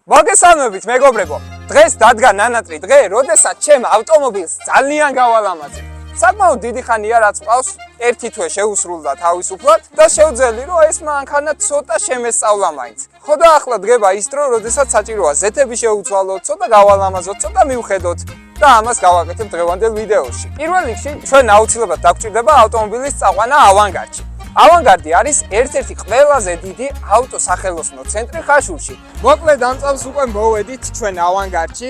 მოგესალმებით მეგობრებო, დღეს დადგა ნანატრი დღე, როდესაც ჩემ ავტომობილს ძალიან გავალამაზებ. საკმაოდ დიდი ხანია რაც მყავს, ერთი თვე შეუსრულდა თავისუფლად და შევძელი რომ ეს მანქანა ცოტა შემესწავლა მაინც. ხო და ახლა დგება ის დრო, როდესაც საჭიროა ზეთები შეუცვალოთ, ცოტა გავალამაზოთ, ცოტა მივხედოთ და ამას გავაკეთებ დღევანდელ ვიდეოში. პირველ რიგში ჩვენ აუცილებლად დაგვჭირდება ავტომობილის წაყვანა ავანგარდში. ავანგარდი არის ერთ-ერთი ყველაზე დიდი ავტოსახელოსნო ცენტრი ხაშურში. მოკლედ ამ წამს უკვე მოვედით ჩვენ ავანგარდში.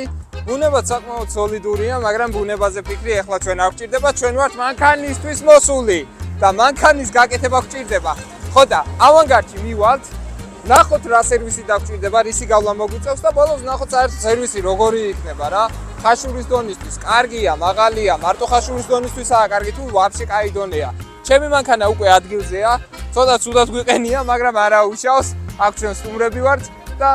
ბუნებაც საკმაოდ სოლიდურია, მაგრამ ბუნებაზე ფიქრი ეხლა ჩვენ არ გვჭირდება, ჩვენ ვართ მანქანისთვის მოსული და მანქანის გაკეთება გვჭირდება. ხო და ავანგარდში მივალთ, ნახოთ რა სერვისი დაგვჭირდება, რისი გავლა მოგვიწევს და ბოლოს ნახოთ საერთოდ სერვისი როგორი იქნება რა. ხაშურის დონისთვის კარგია, მაღალია, მარტო ხაშურის დონისთვისაა კარგი თუ ვაფშე კაი დონეა. ჩემი მანქანა უკვე ადგილზეა, ცოტა ცუდად გვიყენია, მაგრამ არა უშავს, აქ ჩვენ სტუმრები ვართ და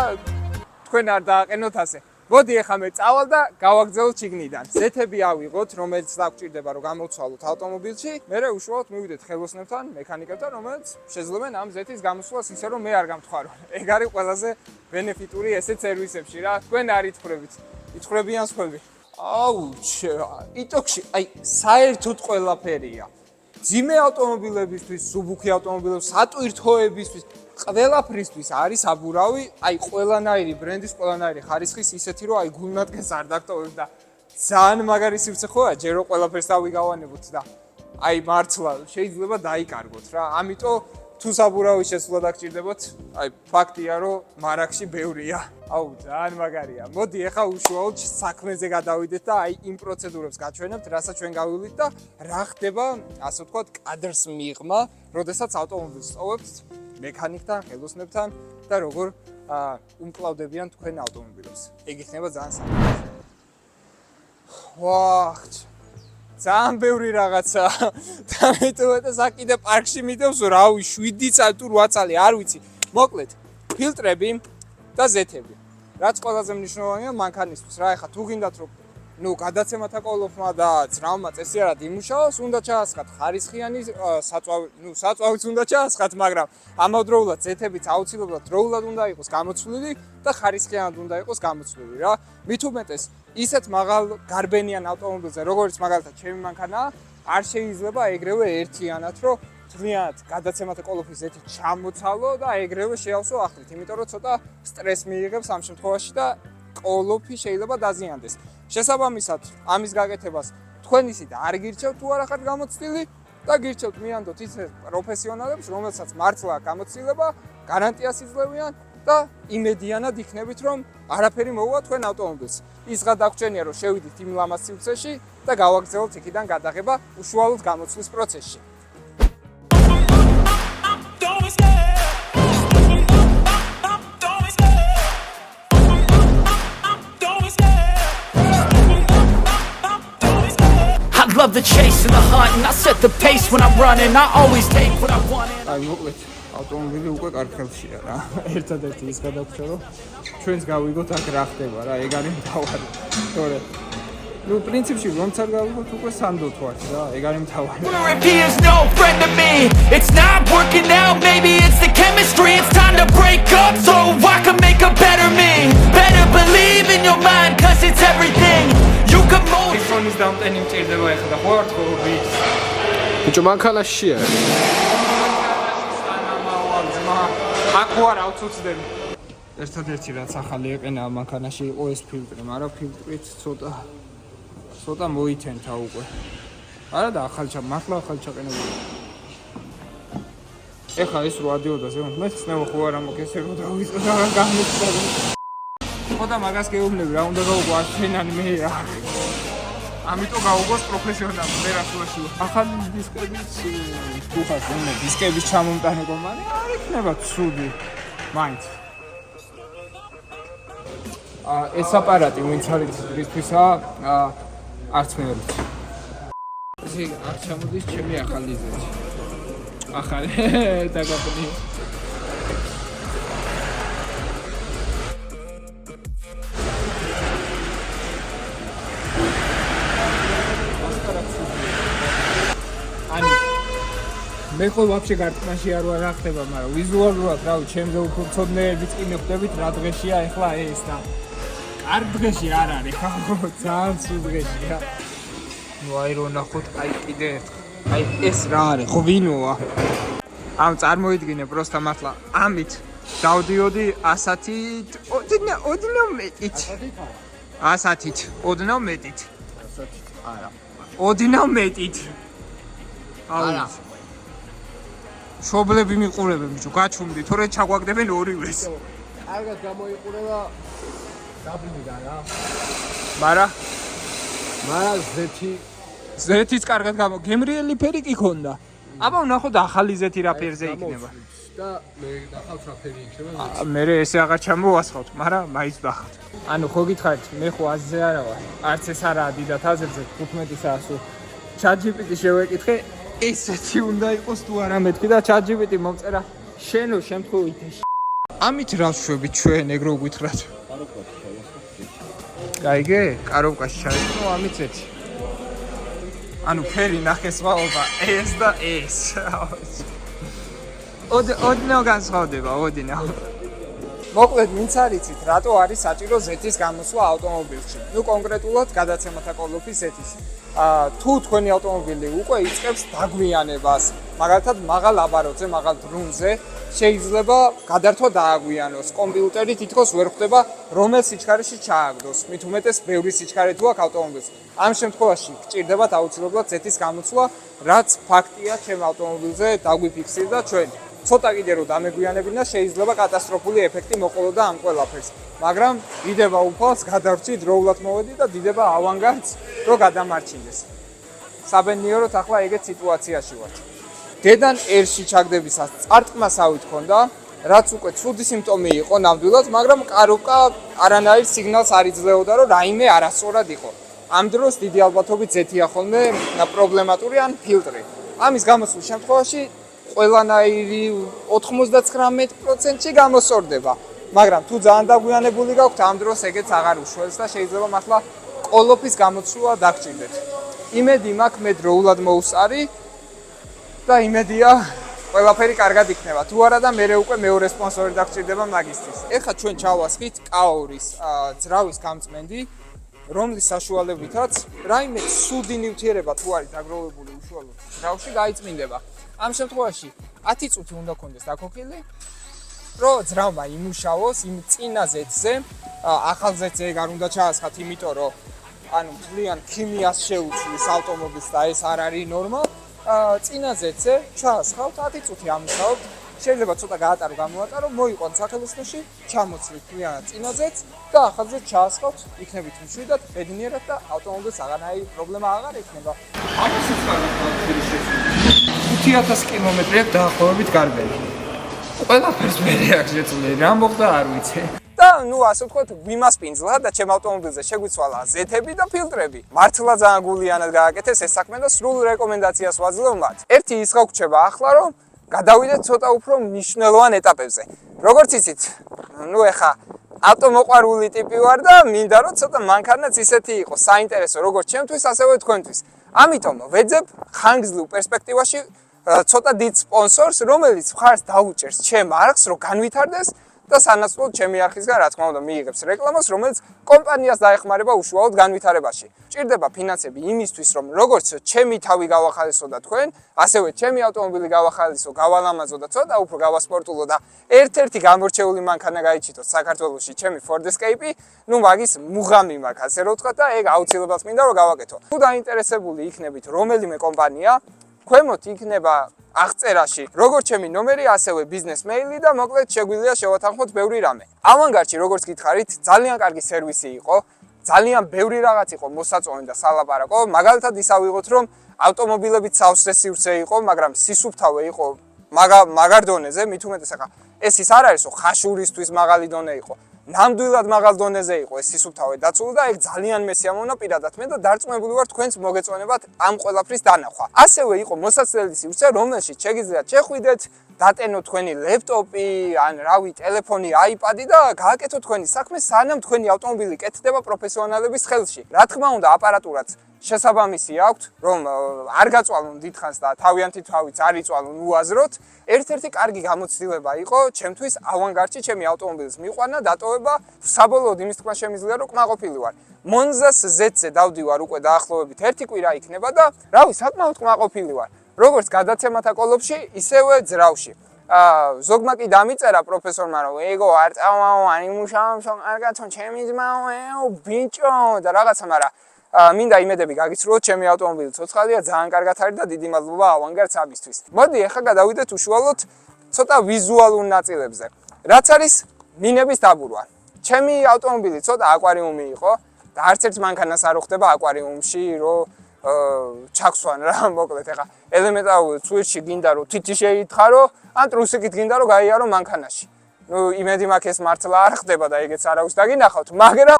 თქვენ არ დააყენოთ ასე. მოდი ახლა მე წავალ და გავაგზავნოთ შიგნიდან. ზეთები ავიღოთ, რომელიც დაგვჭირდება რომ გამოვცვალოთ ავტომობილში, მერე უშუალოდ მივიდეთ ხელოსნებთან, მექანიკებთან, რომელიც შეძლებენ ამ ზეთის გამოსვლას ისე რომ მე არ გამთხარო. ეგ არის ყველაზე ბენეფიტური ესეთ სერვისებში რა. თქვენ არ ითხრებით, ითხრებიან სხვები. აუ, იტოქში, აი, საერთოდ ყველაფერია. ძიმე ავტომობილებისთვის, სუბუქი ავტომობილებს, სატვირთოებისთვის, ყველაფრისთვის არის აბურავი, აი ყველანაირი ბრენდის, ყველანაირი ხარისხის ისეთი რომ აი გულნატკენს არ დაგტოვებ და ძალიან მაგარი სივრცე ხოა, ჯერ რომ ყველაფერს დავიგავანებოთ და აი მართლა შეიძლება დაიკარგოთ რა. ამიტომ თუ საბურავი შესვლა დაგჭირდებოთ, აი ფაქტია რომ მარაგში ბევრია. აუ ძალიან მაგარია. მოდი ახლა უშუალოდ საქმეზე გადავიდეთ და აი იმ პროცედურებს გაჩვენებთ, რასაც ჩვენ გავივლით და რა ხდება, ასე ვთქვათ, კადრს მიღმა, როდესაც ავტომობილს სწოვებთ მექანიკთან, ხელოსნებთან და როგორ უმკლავდებიან თქვენ ავტომობილებს. ეგ იქნება ძალიან საინტერესო. ვაჰ, ძალიან ბევრი რაღაცა. და მეტყვი საკიდე პარკში მიდევს, რავი, 7 წელი თუ 8 წელი, არ ვიცი. მოკლედ, ფილტრები და ზეთები. რაც ყველაზე მნიშვნელოვანია მანქანისთვის. რა ეხა თუ გინდათ რომ გადაცემათა კოლოფმა და ძრავმა წესიარად იმუშაოს, უნდა ჩაასხათ ხარისხიანი საწვავიც უნდა ჩაასხათ, მაგრამ ამავდროულად ზეთებიც აუცილებლად დროულად უნდა იყოს გამოცვლილი და ხარისხიანად უნდა იყოს გამოცვლილი რა. მით უმეტეს ისეთ მაღალ გარბენიან ავტომობილზე, როგორც მაგალითად ჩემი მანქანაა, არ შეიძლება ეგრევე ერთიანად, რომ ძალიან გადაცემათა კოლოფის ზეთი ჩამოცალო და ეგრევე შეავსო ახლით, იმიტომ რომ ცოტა სტრესს მიიღებს ამ შემთხვევაში და კოლოფი შეიძლება დაზიანდეს. შესაბამისად, ამის გაკეთებას თქვენ ისიც არ გირჩევთ თუ არა ხართ გამოცდილი და გირჩევთ მიანდოთ ისეთ პროფესიონალებს, რომელსაც მართლა გამოცდილება, გარანტიას იძლევიან და იმედიანად იქნებით, რომ არაფერი მოუვა თქვენ ავტომობილს. ის გადაგჭენია, რომ შევიდით იმ ლამაზ სივრცეში და გავაგზავნოთ იქიდან გადაღება უშუალოდ გამოცვლის პროცესში. I love the chase and the hunt and I set the pace when I'm running I always take what I want აი მოკლედ ავტომობილი უკვე კარგხელშია რა. ერთადერთი ის გადაგვრჩა რომ ჩვენს გავიგოთ აქ რა ხდება რა, ეგ არის მთავარი. თორე ნუ პრინციპში რომც არ გავიგოთ უკვე სანდოთ ვართ რა, ეგ არის მთავარი. He is no friend to me It's not working out Maybe it's the chemistry It's time to break up So I can make a better me Better believe in your mind Cause it's everything You can mold ის დამტენი მჭირდება ეხლა ხო არ თქო ვიცი. ბიჭო მანქანაშია. აქ ვარ ავწუწდები. ერთადერთი რაც ახალი ეყენა მანქანაში იყო ეს ფილტრი, მაგრამ ფილტრით ცოტა მოითენთა უკვე. არა და მართლა ახალი ჩაყენებული. ეხლა ეს რო ადიოდა ზემოთ, მე ცნევა ხო არა მოგესე რომ დავიწყო და რა გამიწევი. ხო და მაგას გეუბნები რა უნდა გავუყო არჩენანი მე რა. ამიტომ გავუგოს პროფესიონალს მე რა შუაში. ახალი დისკების ხუხას უნდა დისკების ჩამომტანი კომპანია არ იქნება ცუდი. მაინც. ეს აპარატი ვინც არის რისთვისაა არც მე არ ვიცი. ესე აქ ჩამოდის ჩემი ახალი ზეთი. ახალი დაგაბნი. მე ხო ვაფშე გარკვეულში არ ვარ ახდება, მაგრამ ვიზუალურად რავი, ჩემზე უფრო მცოდნეებიც კი მეხვდებით რა დღეშია ეხლა ეს და არ დღეში არ არის, ხო, ძალიან სულ დღეშია. ნუ აი რო ნახოთ, აი კიდე აი ეს რა არის, ხო ვინოა? ამ წარმოიდგინე პროსტა მართლა ამით დავდიოდი 100-ით, ოდნავ მეტით. 100-ით, ოდნავ მეტით. 100-ით არა. ოდნავ მეტით. არა. შობლები მიყურებენ ბიჭო, გაჩუმდი, თორე ჩაგვაგდებენ ორივეს. კარგად გამოიყურება დაბლიდან რა. მაგრამ ზეთი ზეთიც კარგად გემრიელი ფერი კი ქონდა. აბა ვნახოთ ახალი ზეთი რა ფერზე იქნება. და მე ნახავთ რა ფერი იქნება. მე ესე აღარ ჩამოვასხავთ, მაგრამ მაინც ნახავთ. ანუ ხო გითხარით, მე ხო 100-ზე არა ვარ. არც ეს არაა დიდად აზერზე 15-საა სულ. ChatGPT შევეკითხე, ესეთი უნდა იყოს თუ არა მეთქი და ChatGPT მომწერა შენო შემთხვევით. ამით რა ვშვებით ჩვენ ეგრო გითხრათ? გაიგე? კაროვკაში ჩაიწყო ამით ზეთი. ანუ ფერი ნახე სხვაობა ეს და ეს. ოდნავ განსხვავდება, ოდნავ. მოკლედ, ვინც არ იცით, რატო არის საჭირო ზეთის გამოსვლა ავტომობილში? ნუ კონკრეტულად გადაცემათა კოლოფის ზეთის. თუ თქვენი ავტომობილი უკვე იწყებს დაგვიანებას, მაგალითად მაღალ აბაროთზე, მაღალ დრუნზე, შეიძლება გადართვა დააგვიანოს. კომპიუტერი თითქოს ვერ ხვდება, რომელ სიჩქარეში ჩააგდოს. მით უმეტეს ბევრი სიჩქარე თუ აქვს ავტომობილს. ამ შემთხვევაში გჭირდებათ აუცილებლად ზეთის გამოცვლა, რაც ფაქტია ჩემ ავტომობილზე დაგვიფიქსირდა ჩვენ. ცოტა კიდე რომ დამეგვიანებინა, შეიძლება კატასტროფული ეფექტი მოყოლოდა ამ ყველაფერს. მაგრამ დიდება უფალს გადავრჩი დროულად მოვედი და დიდება ავანგარდს რომ გადამარჩინდეს. საბედნიეროდ ახლა ეგეთ სიტუაციაში ვართ. დედან ერში ჩაგდებისას წარტყმასავით ქონდა, რაც უკვე ცუდი სიმპტომი იყო ნამდვილად, მაგრამ კაროვკა არანაირ სიგნალს არ იძლეოდა, რომ რაიმე არასწორად იყო. ამ დროს დიდი ალბათობით ზეთია ხოლმე პრობლემატური ან ფილტრი. ამის გამოსვლის შემთხვევაში ყველანაირი 99%-ში გამოსწორდება. მაგრამ თუ ძალიან დაგვიანებული გაქვთ, ამ დროს ეგეც აღარ უშველს და შეიძლება მართლა კოლოფის გამოცვლა დაგჭირდეთ. იმედი მაქვს მე დროულად მოვსარი და იმედია ყველაფერი კარგად იქნება. თუ არა და მე უკვე მეორე სპონსორი დაგჭირდება მაგისტრის. ეხლა ჩვენ ჩავასხით კაურის ძრავის გამწმენდი, რომლის საშუალებითაც რაიმე ცუდი ნივთიერება თუ არის დაგროვებული უშუალოდ ძრავში გაიწმინდება. ამ შემთხვევაში 10 წუთი უნდა კონდეს დაქოქილი, რომ ძრავა იმუშაოს იმ წინა ზეთზე, ახალ ზეთზე ეგ არ უნდა ჩაასხათ, იმიტომ რომ ანუ ძალიან ქიმიას შეუცვლის ავტომობილს და ეს არ არის ნორმა. წინა ზეთზე ჩაასხავთ 10 წუთი ამუშაოთ. შეიძლება ცოტა გაატარო, გამოატარო, მოიყვანთ სახელოსნოში, ჩამოცვლით მთლიანად წინა ზეთს და ახალ ზეთს ჩაასხავთ, იქნებით მშვიდად, ბედნიერად და ავტომობილს აღანაირი პრობლემა აღარ ექნება. ამასაც კარგად შეცვლით. 5000 კილომეტრი აქვს დაახლოებით გარბელი. ყველაფერს მე აქ შეცვლი, რა მოხდა არ ვიცი. და ნუ ასე ვთქვათ, ვიმასპინძლა და ჩემ ავტომობილზე შეგვიცვალა ზეთები და ფილტრები. მართლა ძალიან გულიანად გააკეთეს ეს საქმე და სრულ რეკომენდაციას ვაძლევ მათ. ერთი ის გაგვჩება ახლა, რომ გადავიდეთ ცოტა უფრო მნიშვნელოვან ეტაპებზე. როგორც იცით, ნუ ეხა ავტომოყვარული ტიპი ვარ და მინდა რომ ცოტა მანქანაც ისეთი იყოს, საინტერესო როგორც ჩემთვის, ასევე თქვენთვის. ამიტომ ვეძებ ხანგრძლივ პერსპექტივაში ცოტა დიდ სპონსორს, რომელიც მხარს დაუჭერს ჩემ არხს, რომ განვითარდეს და სანაცვლოდ ჩემი არხისგან რა თქმა უნდა მიიღებს რეკლამას, რომელიც კომპანიას დაეხმარება უშუალოდ განვითარებაში. ჭირდება ფინანსები იმისთვის, რომ როგორც ჩემი თავი გავახალისო და თქვენ, ასევე ჩემი ავტომობილი გავახალისო, გავალამაზო და ცოტა უფრო გავასპორტულო და ერთ-ერთი გამორჩეული მანქანა გაიჩიტოთ საქართველოში, ჩემი Ford Escape, ნუ მაგის მუღამი მაქვს, ასე რომ ვთქვა და ეგ აუცილებლად მინდა რომ გავაკეთო. თუ დაინტერესებული იქნებით რომელიმე კომპანია, ქვემოთ იქნება აღწერაში როგორც ჩემი ნომერი, ასევე ბიზნეს მეილი და მოკლედ შეგვიძლია შევათანხმოთ ბევრი რამე. ავანგარდში როგორც გითხარით, ძალიან კარგი სერვისი იყო, ძალიან ბევრი რაღაც იყო მოსაწონი და სალაპარაკო. მაგალითად ის ავიღოთ, რომ ავტომობილებიც სავსე სივრცე იყო, მაგრამ სისუფთავე იყო მაგარ დონეზე, მით უმეტეს ახლა ეს ის არ არისო, ხაშურისთვის მაღალი დონე იყო. ნამდვილად მაღალ დონეზე იყო ეს სისუფთავე დაცული და ეგ ძალიან მესიამოვნა პირადად მე და დარწმუნებული ვარ თქვენს მოგეწონებათ ამ ყველაფრის დანახვა. ასევე იყო მოსაცდელი სივრცე, რომელშიც შეგიძლიათ შეხვიდეთ, დატენოთ თქვენი ლეპტოპი, ან რავი, ტელეფონი, აიპადი და გააკეთოთ თქვენი საქმე, სანამ თქვენი ავტომობილი კეთდება პროფესიონალების ხელში. რა თქმა უნდა, აპარატურაც შესაბამისი აქვთ, რომ არ გაწვალონ დიდხანს და თავიანთი თავიც არ იწვალონ უაზროდ. ერთ-ერთი კარგი გამოცდილება იყო ჩემთვის ავანგარდში ჩემი ავტომობილის მიყვანა, დატოვება, საბოლოოდ იმის თქმა შემიძლია რომ კმაყოფილი ვარ. მონზას Z-ზე დავდივარ უკვე დაახლოებით 1 კვირა იქნება და რავი, საკმაოდ კმაყოფილი ვარ. როგორც გადაცემათა კოლოფში, ისევე ძრავში. ზოგმა კი დამიწერა პროფესორმა რომ ეგო არ წავაო, არ იმუშავო, არ გაცონ ჩემი ძმაო, ბიჭო და რაღაცა, მაგრამ მინდა იმედები გაგიცრუოთ, ჩემი ავტომობილი ცოცხალია, ძალიან კარგად არის და დიდი მადლობა ავანგარდს ამისთვის. მოდი ახლა გადავიდეთ უშუალოდ ცოტა ვიზუალურ ნაწილებზე. რაც არის მინების დაბურვა. ჩემი ავტომობილი ცოტა აკვარიუმი იყო და არც ერთ მანქანას არ ხდება აკვარიუმში, რომ ჩაქვსვან რა, მოკლედ ახლა ელემენტარულ სუიჩში გინდა რომ თითი შეითხარო, ან ტრუსიკით გინდა რომ გაიარო მანქანაში. იმედი მაქვს ეს მართლა არ ხდება და ეგეც არავის დაგინახავთ, მაგრამ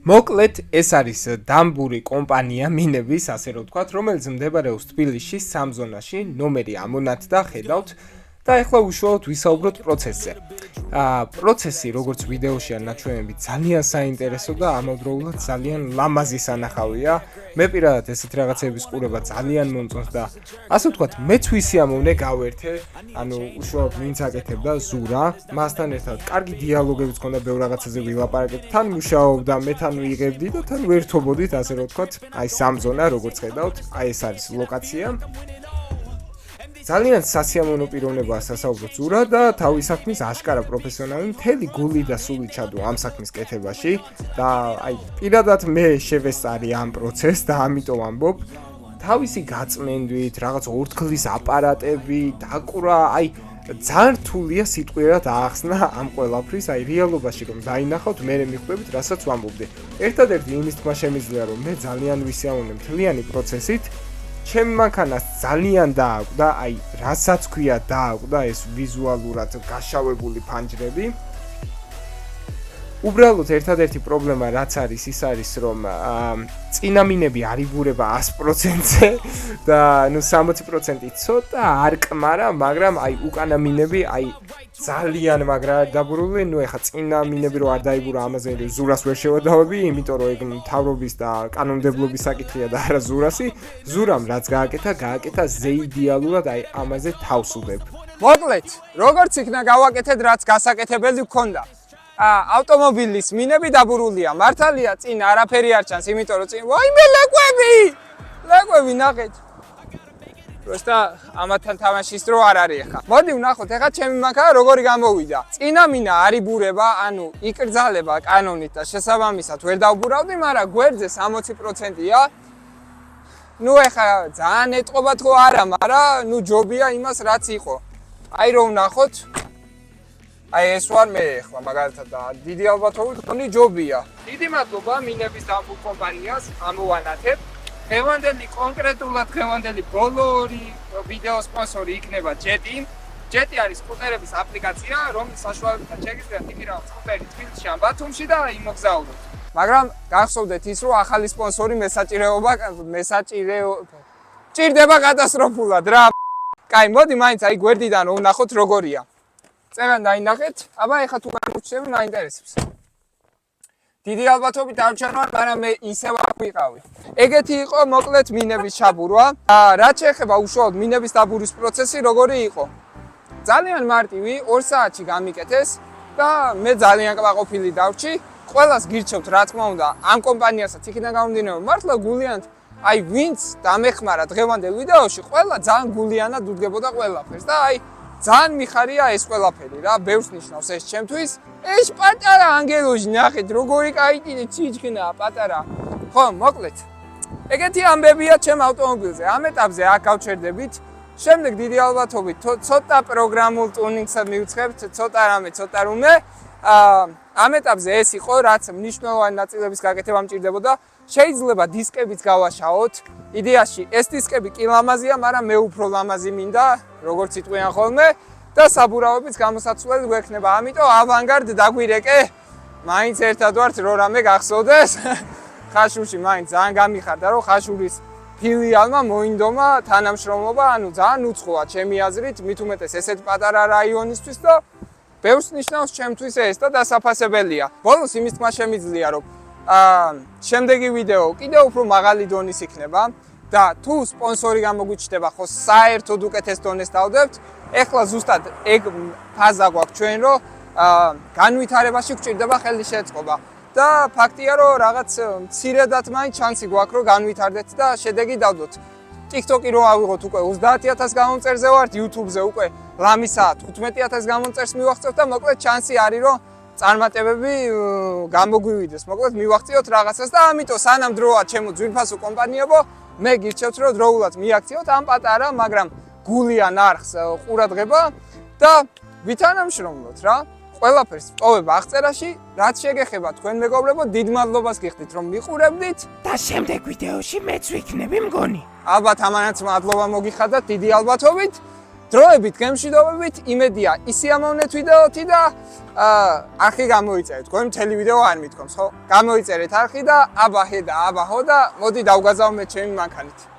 მოკლედ ეს არის დამბური კომპანია მინების, ასე რომ ვთქვათ, რომელიც მდებარეობს თბილისში, სამზონაში, ნომერი ამონათ და ხედავთ და ახლა უშუალოდ ვისაუბროთ პროცესზე. პროცესი, როგორც ვიდეოში ან ნაჩვენები, ძალიან საინტერესო და ამავდროულად ძალიან ლამაზი სანახავია. მე პირადად ესეთ რაღაცების ყურება ძალიან მომწონს და ასე ვთქვათ, მეც ვისი ამოვნე გავერთე, ანუ უშუალოდ ვინც აკეთებდა ზურა, მასთან ერთად კარგი დიალოგებიც ქონდა, ბევრ რაღაცაზე ვილაპარაკეთ, თან მუშაობდა, მე თან ვიღებდი და თან ვერთობოდით, ასე რომ ვთქვათ, აი სამზონა, როგორც ხედავთ, აი ეს არის ლოკაცია. ძალიან სასიამოვნო პიროვნებაა სასაუბრო ზურა და თავის საქმის აშკარა პროფესიონალი, მთელი გული და სული ჩადო ამ საქმის კეთებაში და აი პირადად მე შევესწარი ამ პროცესს და ამიტომ ამბობ, თავისი გაწმენდვით, რაღაც ორთქლის აპარატები, დაკვრა, აი ძალიან რთულია სიტყვიერად აახსნა ამ ყველაფრის, აი რეალობაში რომ დაინახავთ, მე მიხვდებით, რასაც ვამბობდი. ერთადერთი იმის თქმა შემიძლია, რომ მე ძალიან ვისიამოვნე მთლიანი პროცესით. ჩემ მანქანას ძალიან დააკვდა, აი, რასაც ქვია დააკვდა ეს ვიზუალურად გაშავებული ფანჯრები. უბრალოდ ერთადერთი პრობლემა რაც არის, ის არის, რომ წინა მინები არ იბურება 100%-ზე და ნუ 60% ცოტა არ კმარა, მაგრამ აი უკანა მინები, აი ძალიან მაგრა დაბურული, ნუ ეხა წინა მინები რო არ დაიბურა, ამაზე ზურას ვერ შევადავები, იმიტომ რომ ეგ მთავრობის და კანონმდებლობის საკითხია და არა ზურასი. ზურამ რაც გააკეთა ზეიდეალურად, აი ამაზე თავს უდებ. მოკლედ, როგორც იქნა გავაკეთეთ, რაც გასაკეთებელი გქონდა. ავტომობილის მინები დაბურულია. მართალია, წინ არაფერი არ ჩანს, იმიტომ რომ წინ ვაიმე ლეკვები ნახეთ. просто ამათან თამაშის დრო არ არის ახლა. მოდი ვნახოთ ახლა ჩემი მანქანა როგორი გამოვიდა. წინა მინა არ იბურება, ანუ იკრძალება კანონით და შესაბამისად ვერ დავბურავდი, მაგრამ გვერდზე 60%-ია. ნუ ახლა ძალიან ეტყობათ ხო არა, მაგრამ ნუ ჯობია იმას რაც იყო. აი რომ ვნახოთ. აი ეს ვარ მე ახლა მაგალითად და დიდი ალბათობით მგონი ჯობია. დიდი მადლობა მინების დამბურ კომპანიას ამოვანათებ. კონკრეტულად დღევანდელი ბოლო ორი ვიდეო სპონსორი იქნება ჯეტი. ჯეტი არის სკუტერების აპლიკაცია, რომლის საშუალებითაც შეგიძლიათ იმი რა სკუტერი თბილისში ან ბათუმში და იმოგზაუროთ. მაგრამ გახსოვდეთ ის, რომ ახალი სპონსორი ჭირდება კატასტროფულად რა. კაი, მოდი მაინც აი გვერდიდან ვნახოთ როგორია. წერან დაინახეთ, აბა ეხლა თუ გამოვჩნდება მაინტერესებს. დიდი ალბათობით არ ჩანვარ, მაგრამ მე ისევ აქ ვიყავი. ეგეთი იყო მოკლედ მინების ჩაბურვა. რაც შეეხება უშუალოდ მინების დაბურის პროცესი, როგორი იყო? ძალიან მარტივი, 2 საათში გამიკეთეს და მე ძალიან კმაყოფილი დავრჩი. ყველას გირჩევთ, რა თქმა უნდა, ამ კომპანიასაც იქიდან გამომდინარე, მართლა გულიანად, აი ვინც დამეხმარა დღევანდელ ვიდეოში, ყველა ძალიან გულიანად უდგებოდა ყველაფერს და აი ძალიან მიხარია ეს ყველაფერი რა, ბევრს ნიშნავს ეს ჩემთვის. ეს პატარა ანგელოზი ნახეთ, როგორი კაიტინე ციჩქნაა პატარა. ხო, მოკლედ. ეგეთი ამბებია ჩემ ავტომობილზე. ამ ეტაპზე აქ გავჩერდებით. შემდეგ დიდი ალბათობით ცოტა პროგრამულ ტუნინგს მივცხებთ, ცოტა რამე, ცოტა რუმე. ამ ეტაპზე ეს იყო, რაც მნიშვნელოვანი ნაწილების გაკეთება მჭირდებოდა. შეიძლება დისკებიც გავაშაოთ. იდეაში ეს დისკები კი ლამაზია, მაგრამ მე უფრო ლამაზი მინდა, როგორც იტყვიან ხოლმე და საბურავებიც გამოსაცვლელი გვექნება. ამიტომ ავანგარდ დაგვირეკე. მაინც ერთად ვართ, რო რამე გახსოვდეს. ხაშურში მაინც ძალიან გამიხარდა, რომ ხაშურის ფილიალმა მოინდომა თანამშრომლობა, ანუ ძალიან უცხოა ჩემი აზრით, მით უმეტეს ესეთ პატარა რაიონისთვის და ბევრს ნიშნავს ჩემთვის ეს და დასაფასებელია. ბოლოს იმის თქმა შემიძლია, რომ შემდეგი ვიდეო კიდევ უფრო მაღალი დონის იქნება და თუ სპონსორი გამოგვიჩნდება, ხო საერთოდ უკეთეს დონეს დავდებთ. ეხლა ზუსტად ეგ ფაზა გვაქვს ჩვენ, რომ განვითარებაში გვჭირდება ხელის შეწყობა. და ფაქტია, რომ რაღაც მცირედად მაინც შანსი გვაქვს, რომ განვითარდეთ და შედეგი დავდოთ. TikTok-ი რო ავიღოთ უკვე 30000 გამომწერზე ვართ, YouTube-ზე უკვე ლამისაა 15000 გამომწერს მივახცევთ და მოკლედ შანსი არის, რომ წარმატებები გამოგვივიდეს. მოკლედ მივახციოთ რაღაცას და ამიტომ სანამ დროა ჩემო ძვირფასო კომპანიებო, მე გირჩევთ, რომ დროულად მიაქციოთ ამ პატარა, მაგრამ გულიან არხს ყურადღება და ვითანამშრომლოთ რა. ყველაფერს წოვებ აღწერაში, რაც შეგეხება თქვენ მეგობრებო, დიდ მადლობას გიხდით, რომ მიყურებდით და შემდეგ ვიდეოში მეც ვიქნები მგონი. ალბათ ამანაც მადლობა მოგიხადათ დიდი ალბათობით. დროებით, გემშვიდობებით, იმედია ისიამოვნეთ ვიდეოთი და არხი გამოიწერეთ. თქვენ მთელი ვიდეო არ მithkoms, ხო? გამოიწერეთ არხი და აბა ჰე და აბა ჰო და მოდი დავგაზავნეთ ჩემი მანქანით.